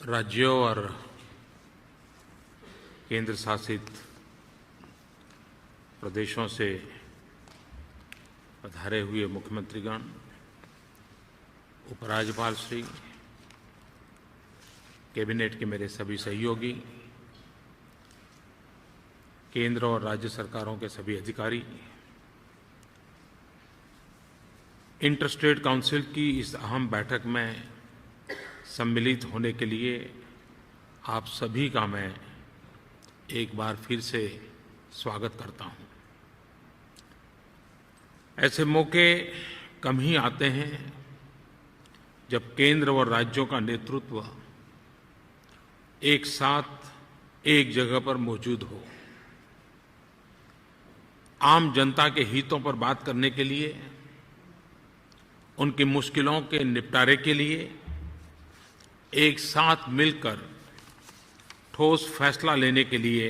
राज्यों और केंद्र शासित प्रदेशों से पधारे हुए मुख्यमंत्रीगण, उपराज्यपाल श्री, कैबिनेट के मेरे सभी सहयोगी, केंद्र और राज्य सरकारों के सभी अधिकारी, इंटरस्टेट काउंसिल की इस अहम बैठक में सम्मिलित होने के लिए आप सभी का मैं एक बार फिर से स्वागत करता हूं। ऐसे मौके कम ही आते हैं जब केंद्र और राज्यों का नेतृत्व एक साथ एक जगह पर मौजूद हो। आम जनता के हितों पर बात करने के लिए, उनकी मुश्किलों के निपटारे के लिए एक साथ मिलकर ठोस फैसला लेने के लिए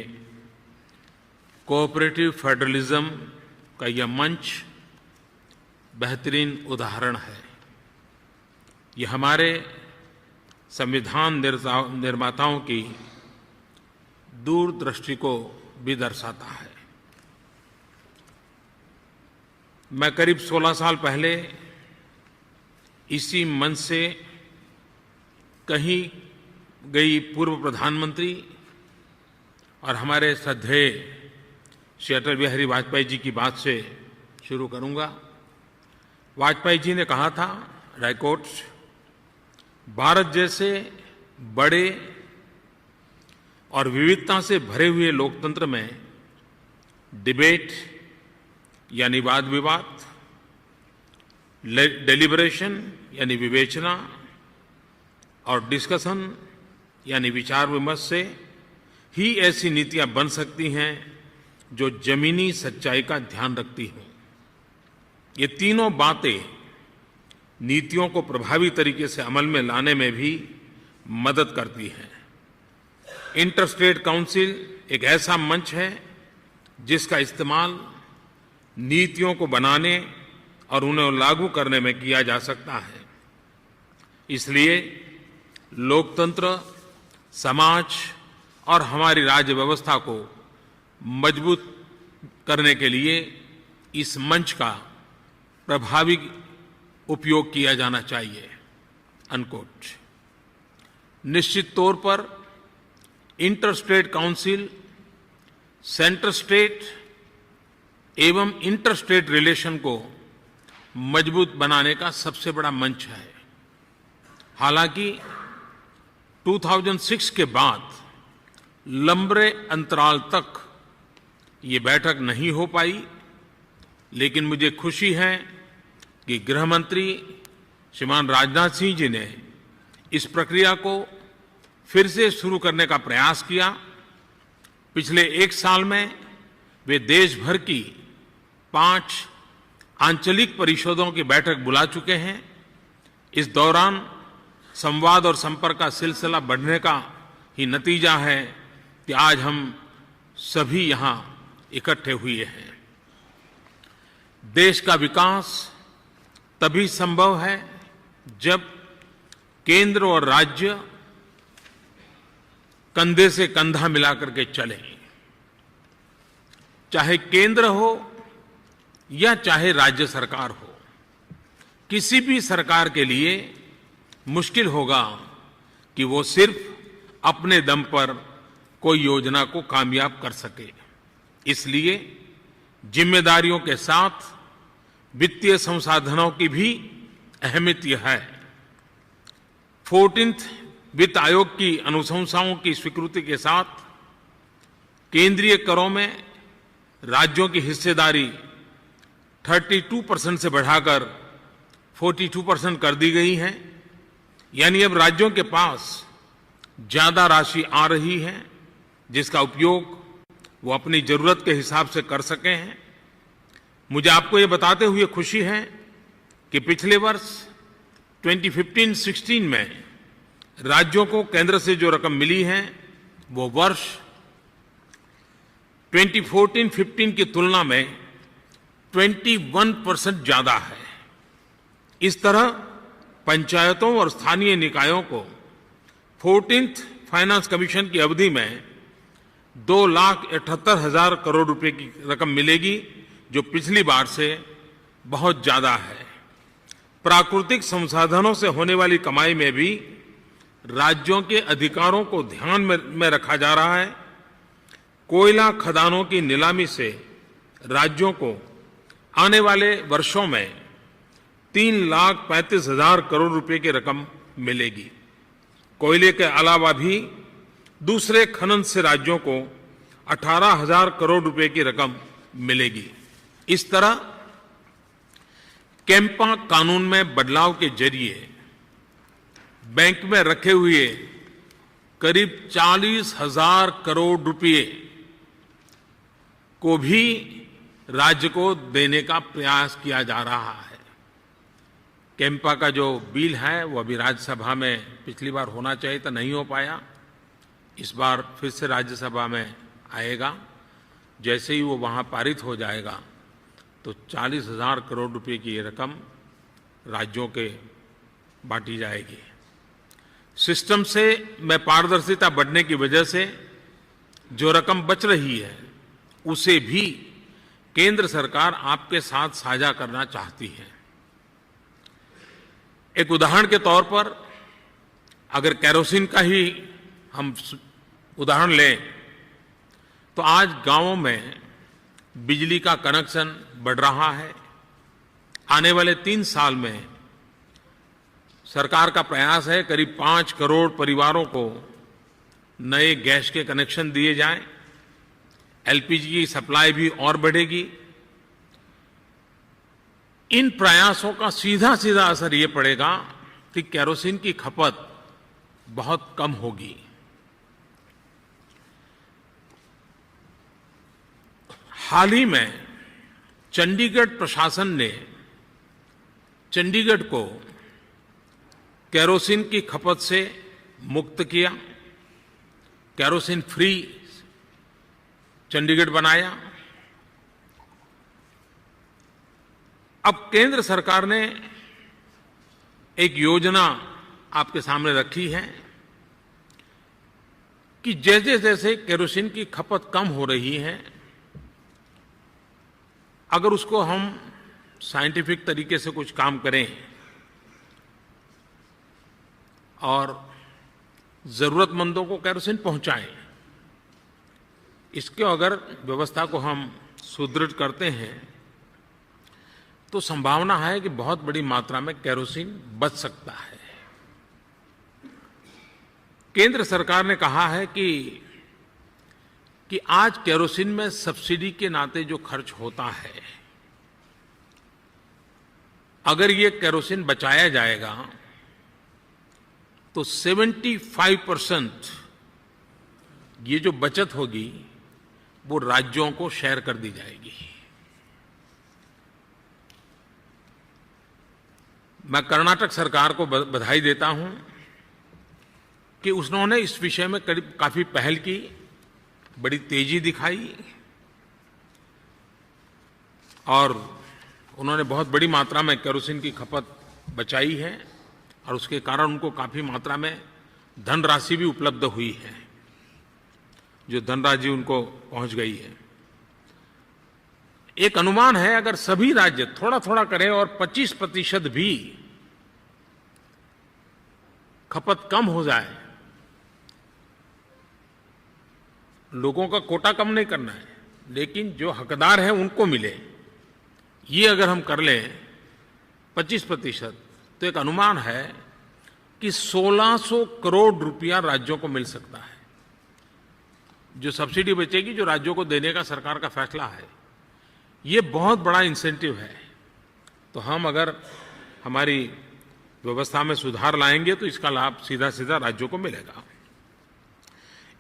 कोऑपरेटिव फेडरलिज्म का यह मंच बेहतरीन उदाहरण है। यह हमारे संविधान निर्माताओं की दूरदृष्टि को भी दर्शाता है। मैं करीब 16 साल पहले इसी मंच से कहीं गई पूर्व प्रधानमंत्री और हमारे श्रद्धेय श्री अटल बिहारी वाजपेयी जी की बात से शुरू करूंगा। वाजपेयी जी ने कहा था, रायकोट, भारत जैसे बड़े और विविधता से भरे हुए लोकतंत्र में डिबेट यानी वाद विवाद, डेलिब्रेशन यानी विवेचना और डिस्कशन यानी विचार विमर्श से ही ऐसी नीतियां बन सकती हैं जो जमीनी सच्चाई का ध्यान रखती हों। ये तीनों बातें नीतियों को प्रभावी तरीके से अमल में लाने में भी मदद करती हैं। इंटरस्टेट काउंसिल एक ऐसा मंच है जिसका इस्तेमाल नीतियों को बनाने और उन्हें लागू करने में किया जा सकता है। इसलिए लोकतंत्र, समाज और हमारी राज्य व्यवस्था को मजबूत करने के लिए इस मंच का प्रभावी उपयोग किया जाना चाहिए। अनकोट। निश्चित तौर पर इंटरस्टेट काउंसिल सेंटर स्टेट एवं इंटरस्टेट रिलेशन को मजबूत बनाने का सबसे बड़ा मंच है। हालांकि 2006 के बाद लंबे अंतराल तक ये बैठक नहीं हो पाई, लेकिन मुझे खुशी है कि गृह मंत्री श्रीमान राजनाथ सिंह जी ने इस प्रक्रिया को फिर से शुरू करने का प्रयास किया। पिछले एक साल में वे देश भर की 5 आंचलिक परिषदों की बैठक बुला चुके हैं। इस दौरान संवाद और संपर्क का सिलसिला बढ़ने का ही नतीजा है कि आज हम सभी यहां इकट्ठे हुए हैं। देश का विकास तभी संभव है जब केंद्र और राज्य कंधे से कंधा मिलाकर के चलें। चाहे केंद्र हो या चाहे राज्य सरकार हो, किसी भी सरकार के लिए मुश्किल होगा कि वो सिर्फ अपने दम पर कोई योजना को कामयाब कर सके। इसलिए जिम्मेदारियों के साथ वित्तीय संसाधनों की भी अहमियत है। 14th वित्त आयोग की अनुशंसाओं की स्वीकृति के साथ केंद्रीय करों में राज्यों की हिस्सेदारी 32% से बढ़ाकर 42% कर दी गई है। यानी अब राज्यों के पास ज्यादा राशि आ रही है जिसका उपयोग वो अपनी जरूरत के हिसाब से कर सके हैं। मुझे आपको ये बताते हुए खुशी है कि पिछले वर्ष 2015-16 में राज्यों को केंद्र से जो रकम मिली है वो वर्ष 2014-15 की तुलना में 21% ज्यादा है। इस तरह पंचायतों और स्थानीय निकायों को 14th फाइनेंस कमीशन की अवधि में 2,78,000 करोड़ रुपए की रकम मिलेगी, जो पिछली बार से बहुत ज्यादा है। प्राकृतिक संसाधनों से होने वाली कमाई में भी राज्यों के अधिकारों को ध्यान में रखा जा रहा है। कोयला खदानों की नीलामी से राज्यों को आने वाले वर्षों में 3,35,000 करोड़ रुपए की रकम मिलेगी। कोयले के अलावा भी दूसरे खनन से राज्यों को 18,000 करोड़ रुपए की रकम मिलेगी। इस तरह कैम्पा कानून में बदलाव के जरिए बैंक में रखे हुए करीब 40,000 करोड़ रुपए को भी राज्य को देने का प्रयास किया जा रहा है। कैम्पा का जो बिल है वो अभी राज्यसभा में पिछली बार होना चाहिए था, नहीं हो पाया। इस बार फिर से राज्यसभा में आएगा। जैसे ही वो वहाँ पारित हो जाएगा तो 40,000 करोड़ रुपए की ये रकम राज्यों के बांटी जाएगी। सिस्टम से में पारदर्शिता बढ़ने की वजह से जो रकम बच रही है उसे भी केंद्र सरकार आपके साथ साझा करना चाहती है। एक उदाहरण के तौर पर अगर केरोसिन का ही हम उदाहरण लें तो आज गांवों में बिजली का कनेक्शन बढ़ रहा है। आने वाले 3 साल में सरकार का प्रयास है करीब 5 करोड़ परिवारों को नए गैस के कनेक्शन दिए जाएं। एलपीजी की सप्लाई भी और बढ़ेगी। इन प्रयासों का सीधा सीधा असर ये पड़ेगा कि केरोसिन की खपत बहुत कम होगी। हाल ही में चंडीगढ़ प्रशासन ने चंडीगढ़ को केरोसिन की खपत से मुक्त किया। केरोसिन फ्री चंडीगढ़ बनाया। अब केंद्र सरकार ने एक योजना आपके सामने रखी है कि जैसे जैसे केरोसिन की खपत कम हो रही है, अगर उसको हम साइंटिफिक तरीके से कुछ काम करें और जरूरतमंदों को केरोसिन पहुंचाएं, इसके अगर व्यवस्था को हम सुदृढ़ करते हैं तो संभावना है कि बहुत बड़ी मात्रा में केरोसिन बच सकता है। केंद्र सरकार ने कहा है कि आज केरोसिन में सब्सिडी के नाते जो खर्च होता है, अगर ये केरोसिन बचाया जाएगा तो 75% ये जो बचत होगी वो राज्यों को शेयर कर दी जाएगी। मैं कर्नाटक सरकार को बधाई देता हूं कि उन्होंने इस विषय में काफी पहल की, बड़ी तेजी दिखाई और उन्होंने बहुत बड़ी मात्रा में केरोसिन की खपत बचाई है और उसके कारण उनको काफी मात्रा में धनराशि भी उपलब्ध हुई है, जो धनराशि उनको पहुंच गई है। एक अनुमान है अगर सभी राज्य थोड़ा थोड़ा करें और 25% भी खपत कम हो जाए, लोगों का कोटा कम नहीं करना है लेकिन जो हकदार हैं उनको मिले, ये अगर हम कर लें 25%, तो एक अनुमान है कि 1,600 करोड़ रुपया राज्यों को मिल सकता है। जो सब्सिडी बचेगी, जो राज्यों को देने का सरकार का फैसला है, ये बहुत बड़ा इंसेंटिव है। तो हम अगर हमारी व्यवस्था में सुधार लाएंगे तो इसका लाभ सीधा सीधा राज्यों को मिलेगा।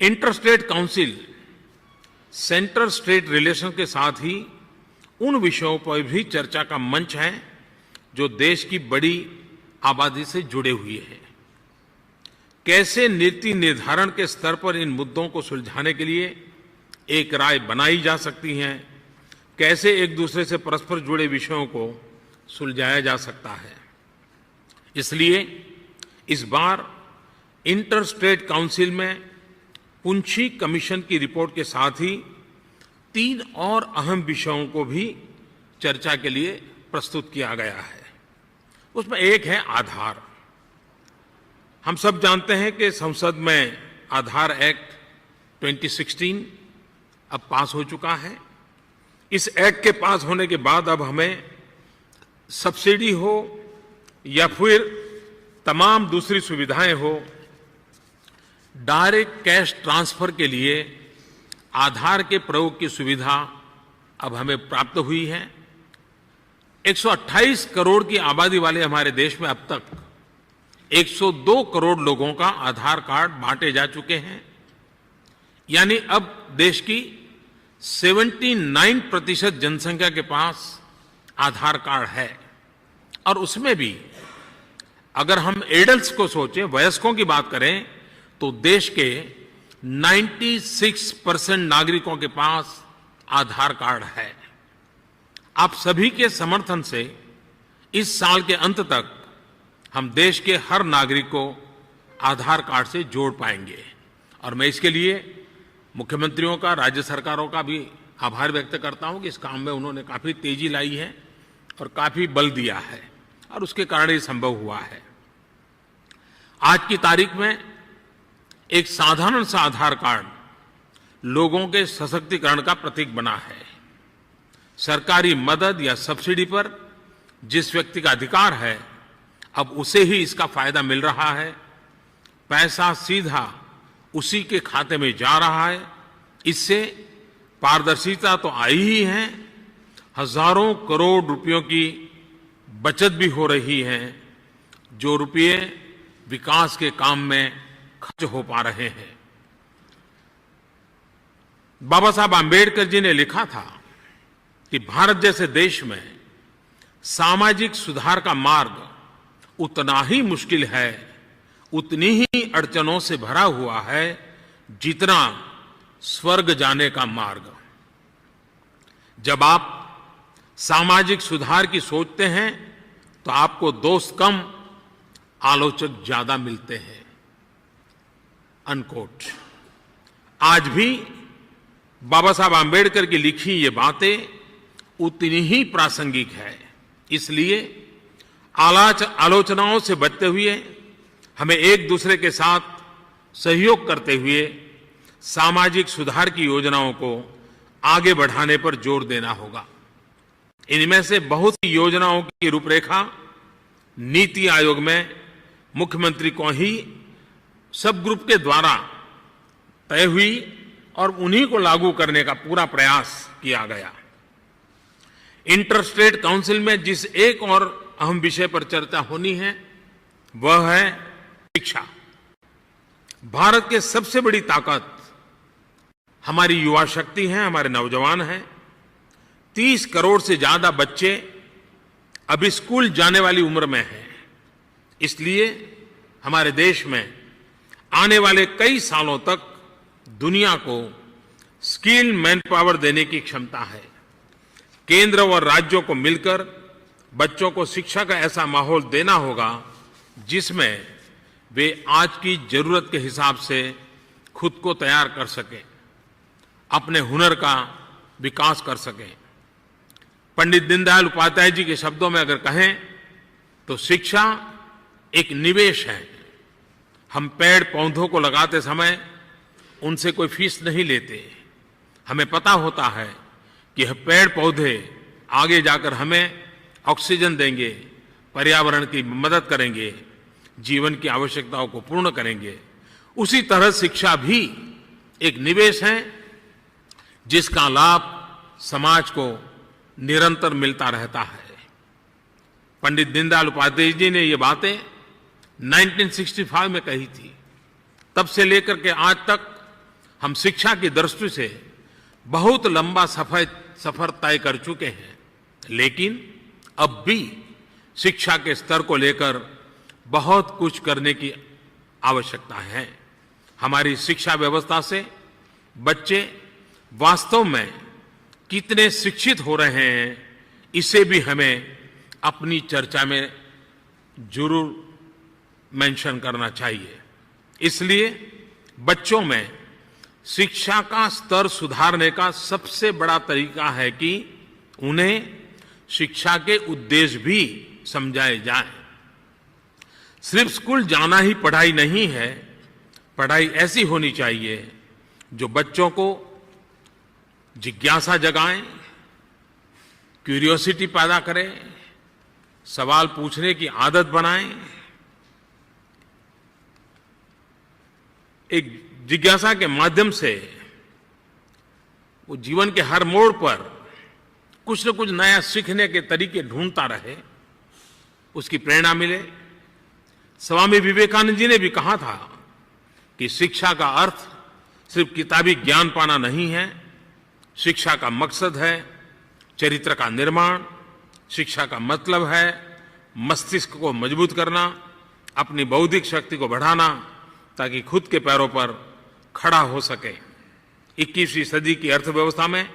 Inter state council centre state relation के साथ ही उन विषयों पर भी चर्चा का मंच है जो देश की बड़ी आबादी से जुड़े हुए हैं। कैसे नीति निर्धारण के स्तर पर इन मुद्दों को सुलझाने के लिए एक राय बनाई जा सकती है, कैसे एक दूसरे से परस्पर जुड़े विषयों को सुलझाया जा सकता है। इसलिए इस बार इंटर स्टेट काउंसिल में पुंछी कमीशन की रिपोर्ट के साथ ही 3 और अहम विषयों को भी चर्चा के लिए प्रस्तुत किया गया है। उसमें एक है आधार। हम सब जानते हैं कि संसद में आधार एक्ट 2016 अब पास हो चुका है। इस एक्ट के पास होने के बाद अब हमें सब्सिडी हो या फिर तमाम दूसरी सुविधाएं हो, डायरेक्ट कैश ट्रांसफर के लिए आधार के प्रयोग की सुविधा अब हमें प्राप्त हुई है। 128 करोड़ की आबादी वाले हमारे देश में अब तक 102 करोड़ लोगों का आधार कार्ड बांटे जा चुके हैं। यानी अब देश की 79% जनसंख्या के पास आधार कार्ड है। और उसमें भी अगर हम एडल्ट्स को सोचें, वयस्कों की बात करें, तो देश के 96% नागरिकों के पास आधार कार्ड है। आप सभी के समर्थन से इस साल के अंत तक हम देश के हर नागरिक को आधार कार्ड से जोड़ पाएंगे। और मैं इसके लिए मुख्यमंत्रियों का, राज्य सरकारों का भी आभार व्यक्त करता हूं कि इस काम में उन्होंने काफी तेजी लाई है और काफी बल दिया है, और उसके कारण ये संभव हुआ है। आज की तारीख में एक साधारण सा आधार कार्ड लोगों के सशक्तिकरण का प्रतीक बना है। सरकारी मदद या सब्सिडी पर जिस व्यक्ति का अधिकार है, अब उसे ही इसका फायदा मिल रहा है। पैसा सीधा उसी के खाते में जा रहा है। इससे पारदर्शिता तो आई ही है, हजारों करोड़ रुपयों की बचत भी हो रही है, जो रुपये विकास के काम में खर्च हो पा रहे हैं। बाबा साहब आम्बेडकर जी ने लिखा था कि भारत जैसे देश में सामाजिक सुधार का मार्ग उतना ही मुश्किल है, उतनी ही अड़चनों से भरा हुआ है जितना स्वर्ग जाने का मार्ग। जब आप सामाजिक सुधार की सोचते हैं तो आपको दोस्त कम, आलोचक ज्यादा मिलते हैं। अनकोट। आज भी बाबा साहब आम्बेडकर की लिखी ये बातें उतनी ही प्रासंगिक है। इसलिए आलोचनाओं से बचते हुए हमें एक दूसरे के साथ सहयोग करते हुए सामाजिक सुधार की योजनाओं को आगे बढ़ाने पर जोर देना होगा। इनमें से बहुत सी योजनाओं की रूपरेखा नीति आयोग में मुख्यमंत्री को ही सब ग्रुप के द्वारा तय हुई और उन्हीं को लागू करने का पूरा प्रयास किया गया। इंटर स्टेट काउंसिल में जिस एक और अहम विषय पर चर्चा होनी है वह है शिक्षा। भारत की सबसे बड़ी ताकत हमारी युवा शक्ति है, हमारे नौजवान हैं। 30 करोड़ से ज्यादा बच्चे अभी स्कूल जाने वाली उम्र में हैं। इसलिए हमारे देश में आने वाले कई सालों तक दुनिया को स्किल मैन पावर देने की क्षमता है। केंद्र और राज्यों को मिलकर बच्चों को शिक्षा का ऐसा माहौल देना होगा जिसमें वे आज की जरूरत के हिसाब से खुद को तैयार कर सकें, अपने हुनर का विकास कर सकें। पंडित दीनदयाल उपाध्याय जी के शब्दों में अगर कहें तो शिक्षा एक निवेश है। हम पेड़ पौधों को लगाते समय उनसे कोई फीस नहीं लेते। हमें पता होता है कि यह पेड़ पौधे आगे जाकर हमें ऑक्सीजन देंगे, पर्यावरण की मदद करेंगे, जीवन की आवश्यकताओं को पूर्ण करेंगे। उसी तरह शिक्षा भी एक निवेश है जिसका लाभ समाज को निरंतर मिलता रहता है। पंडित दीनदयाल उपाध्याय जी ने ये बातें 1965 में कही थी। तब से लेकर के आज तक हम शिक्षा की दृष्टि से बहुत लंबा सफर तय कर चुके हैं, लेकिन अब भी शिक्षा के स्तर को लेकर बहुत कुछ करने की आवश्यकता है। हमारी शिक्षा व्यवस्था से बच्चे वास्तव में कितने शिक्षित हो रहे हैं, इसे भी हमें अपनी चर्चा में जरूर मेंशन करना चाहिए। इसलिए बच्चों में शिक्षा का स्तर सुधारने का सबसे बड़ा तरीका है कि उन्हें शिक्षा के उद्देश्य भी समझाए जाएं। सिर्फ स्कूल जाना ही पढ़ाई नहीं है। पढ़ाई ऐसी होनी चाहिए जो बच्चों को जिज्ञासा जगाएं, क्यूरियोसिटी पैदा करे, सवाल पूछने की आदत बनाएं। एक जिज्ञासा के माध्यम से वो जीवन के हर मोड़ पर कुछ न कुछ नया सीखने के तरीके ढूंढता रहे, उसकी प्रेरणा मिले। स्वामी विवेकानंद जी ने भी कहा था कि शिक्षा का अर्थ सिर्फ किताबी ज्ञान पाना नहीं है। शिक्षा का मकसद है चरित्र का निर्माण। शिक्षा का मतलब है मस्तिष्क को मजबूत करना, अपनी बौद्धिक शक्ति को बढ़ाना, ताकि खुद के पैरों पर खड़ा हो सके। 21वीं सदी की अर्थव्यवस्था में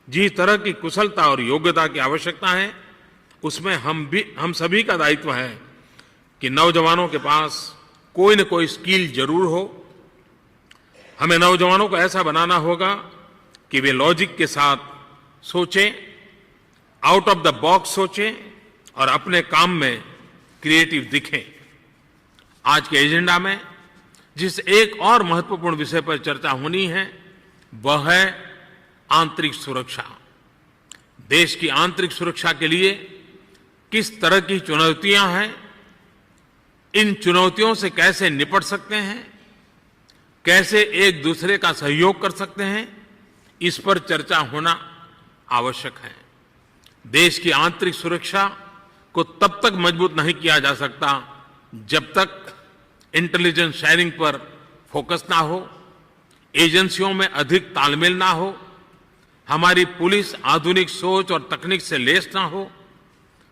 जिस तरह की कुशलता और योग्यता की आवश्यकता है, उसमें हम सभी का दायित्व है कि नौजवानों के पास कोई न कोई स्किल जरूर हो। हमें नौजवानों को ऐसा बनाना होगा कि वे लॉजिक के साथ सोचें, आउट ऑफ द बॉक्स सोचें और अपने काम में क्रिएटिव दिखें। आज के एजेंडा में जिस एक और महत्वपूर्ण विषय पर चर्चा होनी है वह है आंतरिक सुरक्षा। देश की आंतरिक सुरक्षा के लिए किस तरह की चुनौतियां हैं, इन चुनौतियों से कैसे निपट सकते हैं, कैसे एक दूसरे का सहयोग कर सकते हैं, इस पर चर्चा होना आवश्यक है। देश की आंतरिक सुरक्षा को तब तक मजबूत नहीं किया जा सकता जब तक इंटेलिजेंस शेयरिंग पर फोकस ना हो, एजेंसियों में अधिक तालमेल ना हो, हमारी पुलिस आधुनिक सोच और तकनीक से लैस ना हो।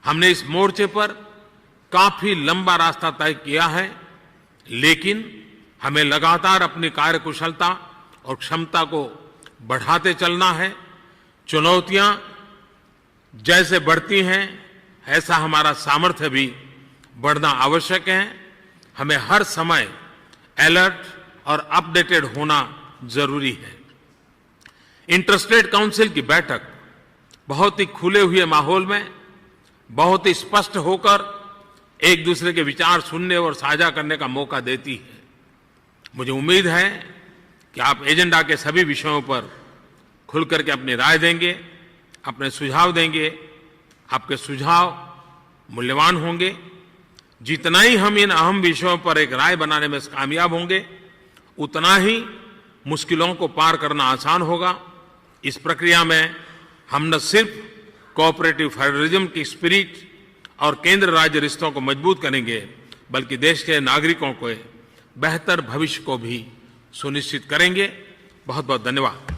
हमने इस मोर्चे पर काफी लंबा रास्ता तय किया है, लेकिन हमें लगातार अपनी कार्यकुशलता और क्षमता को बढ़ाते चलना है। चुनौतियां जैसे बढ़ती हैं ऐसा हमारा सामर्थ्य भी बढ़ना आवश्यक है। हमें हर समय अलर्ट और अपडेटेड होना जरूरी है। इंटरस्टेट काउंसिल की बैठक बहुत ही खुले हुए माहौल में बहुत ही स्पष्ट होकर एक दूसरे के विचार सुनने और साझा करने का मौका देती है। मुझे उम्मीद है कि आप एजेंडा के सभी विषयों पर खुल करके अपनी राय देंगे, अपने सुझाव देंगे। आपके सुझाव मूल्यवान होंगे। जितना ही हम इन अहम विषयों पर एक राय बनाने में कामयाब होंगे, उतना ही मुश्किलों को पार करना आसान होगा। इस प्रक्रिया में हम न सिर्फ कोऑपरेटिव फेडरलिज्म की स्पिरिट और केंद्र राज्य रिश्तों को मजबूत करेंगे, बल्कि देश के नागरिकों को बेहतर भविष्य को भी सुनिश्चित करेंगे। बहुत बहुत धन्यवाद।